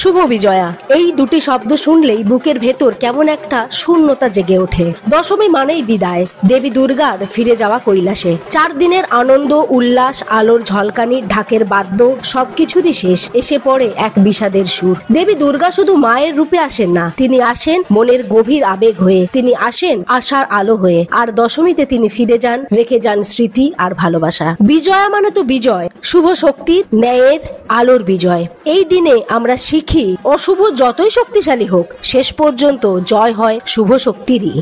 শুভ বিজয়া, এই দুটি শব্দ শুনলেই বুকের ভেতর কেমন একটা শূন্যতা জেগে ওঠে। দশমী মানেই বিদায়, দেবী দুর্গার ফিরে যাওয়া কৈলাসে। 4 দিনের আনন্দ উল্লাস, আলোর ঝলকানি, ঢাকের বাদ্য সবকিছুরই শেষ, এসে পড়ে এক বিষাদের সুর। দেবী দুর্গা শুধু মায়ের রূপে আসেন না, তিনি আসেন মনের গভীর আবেগ হয়ে, তিনি আসেন আশার আলো হয়ে। আর দশমীতে তিনি ফিরে যান, রেখে যান স্মৃতি আর ভালোবাসা। বিজয়া মানে তো বিজয়, শুভ শক্তির, ন্যায়ের, আলোর বিজয়। এই দিনে আমরা শিখি অশুভ যতই শক্তিশালী হোক, শেষ পর্যন্ত জয় হয় শুভ শক্তিরই।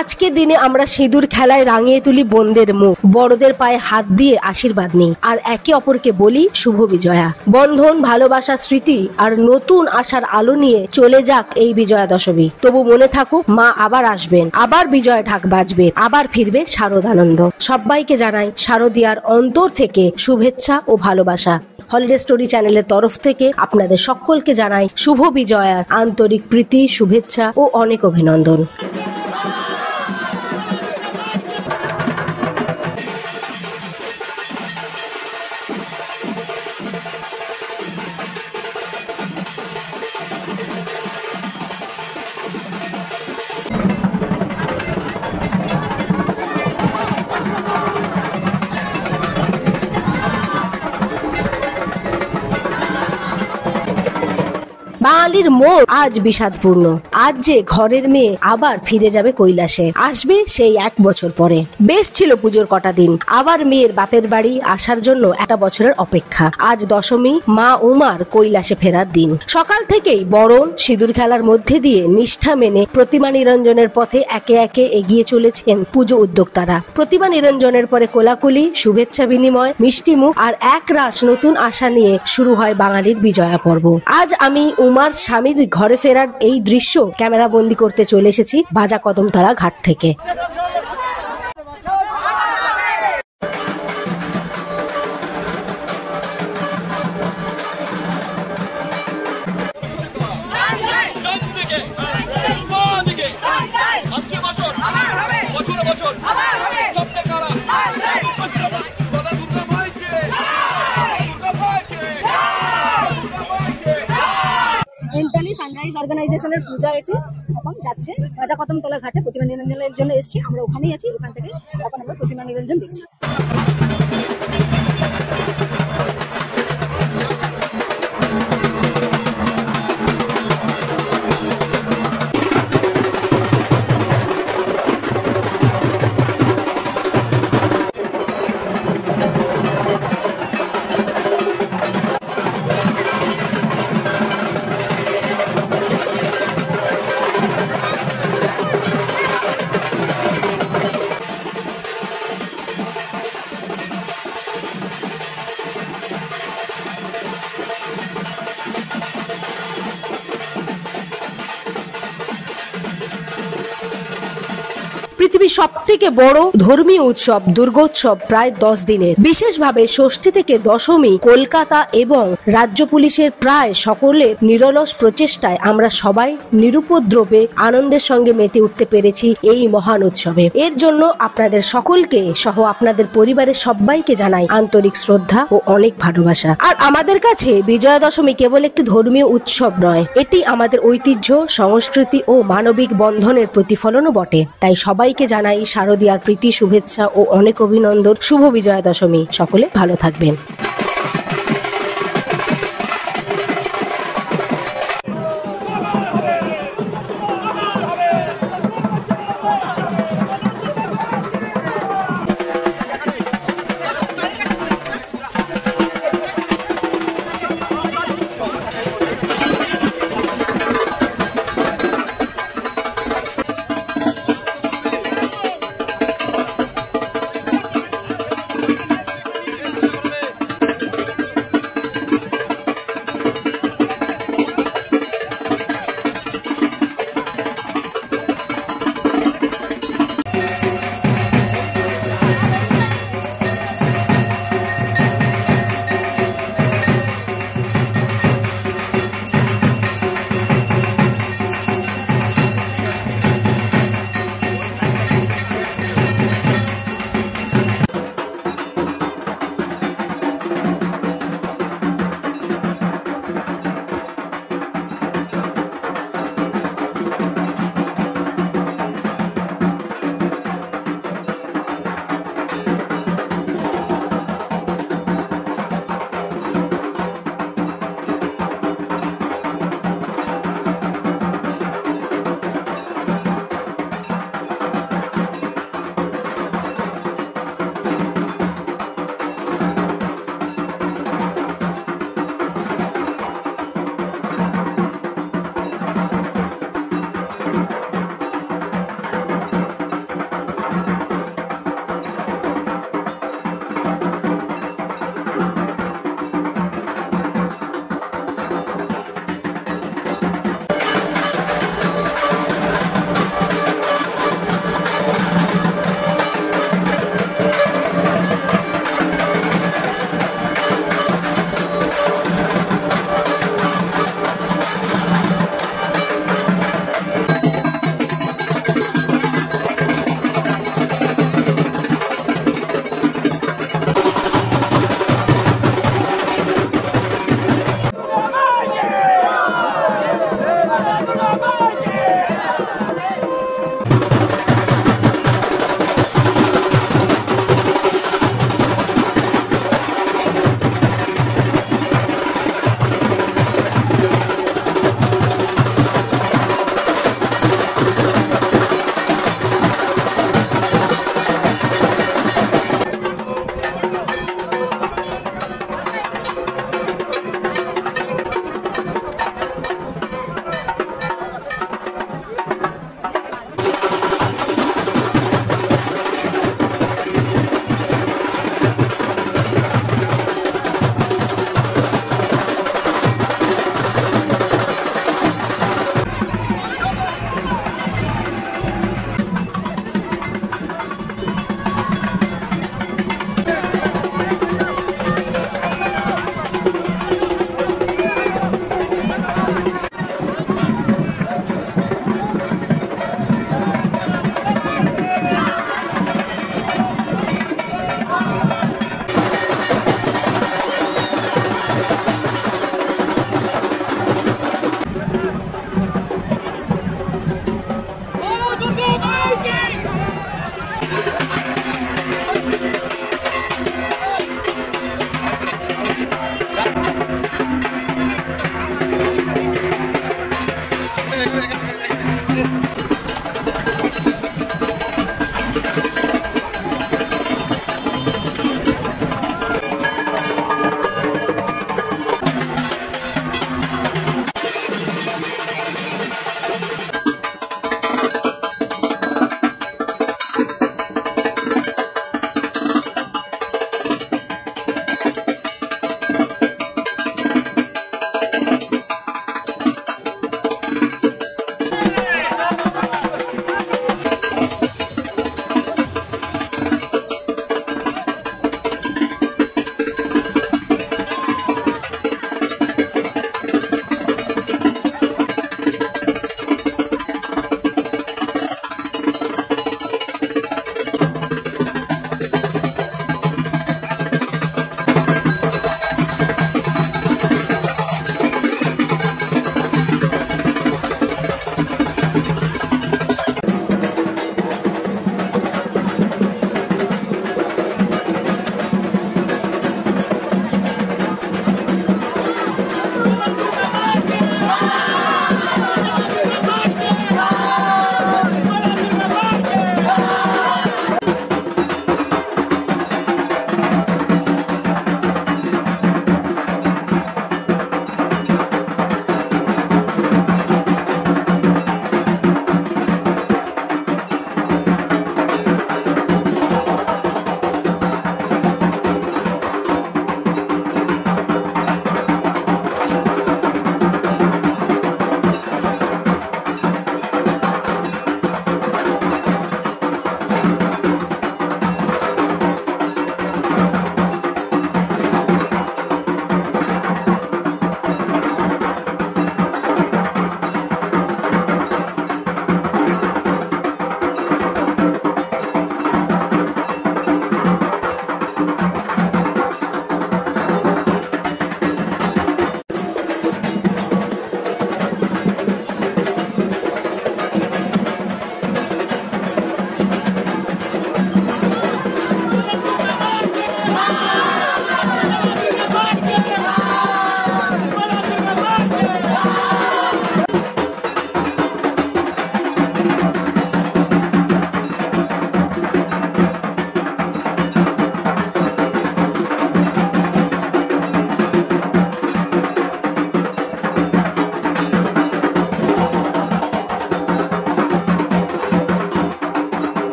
আজকের দিনে আমরা সিঁদুর খেলায় রাঙিয়ে তুলি বোনদের মুখ, বড়দের পায়ে হাত দিয়ে আশীর্বাদ নিই, আর একে অপরকে বলি শুভ বিজয়া। বন্ধন, ভালোবাসা, স্মৃতি আর নতুন আশার আলো নিয়ে চলে যাক এই বিজয়া দশমী। তবু মনে থাকুক, মা আবার আসবেন, আবার বিজয় ঢাক বাজবে, আবার ফিরবে শারদানন্দ। সবাইকে জানাই শারদিয়ার অন্তর থেকে শুভেচ্ছা ও ভালোবাসা। হলিডে স্টোরি চ্যানেলের তরফ থেকে আপনাদের সকলকে জানাই শুভ বিজয়ার আন্তরিক প্রীতি, শুভেচ্ছা ও অনেক অভিনন্দন। বাঙালির মন আজ বিষাদপূর্ণ। আজ যে ঘরের মেয়ে আবার ফিরে যাবে কৈলাসে, আসবে সেই 1 বছর পরে। বেশ ছিল পুজোর কটা দিন, আবার মেয়ের বাপের বাড়ি আসার জন্য 1 বছরের অপেক্ষা। আজ দশমী, মা উমার কৈলাসে ফেরার দিন। সকাল থেকেই বরণ, সিঁদুর খেলার মধ্যে দিয়ে নিষ্ঠা মেনে প্রতিমা নিরঞ্জনের পথে একে একে এগিয়ে চলেছেন পুজো উদ্যোক্তারা। প্রতিমা নিরঞ্জনের পরে কোলাকুলি, শুভেচ্ছা বিনিময়, মিষ্টি মুখ আর এক রাশ নতুন আশা নিয়ে শুরু হয় বাঙালির বিজয়া পর্ব। আজ আমি উমার স্বামীর ঘরে ফেরার এই দৃশ্য ক্যামেরা বন্দি করতে চলে এসেছি বাজা কদমতলা ঘাট থেকে। সানরাইজ অর্গানাইজেশনের পূজা এটি এখন যাচ্ছে বাজা কদমতলা ঘাটে। প্রতিমা নিরঞ্জনের জন্য এসেছি, আমরা ওখানেই আছি, ওখান থেকে এখন আমরা প্রতিমা নিরঞ্জন দেখছি। পৃথিবীর সবথেকে বড় ধর্মীয় উৎসব দুর্গোৎসব প্রায় 10 দিনের। বিশেষভাবে ষষ্ঠী থেকে দশমী কলকাতা এবং রাজ্য পুলিশের প্রায় সকলের নিরলস প্রচেষ্টায় আমরা সবাই নিরুপদ্রবে আনন্দের সঙ্গে মেতে উঠতে পেরেছি এই মহান উৎসবে। এর জন্য আপনাদের সকলকে সহ আপনাদের পরিবারের সবাইকে জানাই আন্তরিক শ্রদ্ধা ও অনেক ভালোবাসা। আর আমাদের কাছে বিজয়া দশমী কেবল একটি ধর্মীয় উৎসব নয়, এটি আমাদের ঐতিহ্য, সংস্কৃতি ও মানবিক বন্ধনের প্রতিফলনও বটে। তাই সবাইকে জানাই শারদিয়ার প্রীতি, শুভেচ্ছা ও অনেক অভিনন্দন। শুভ বিজয়া দশমী। সকলে ভালো থাকবেন।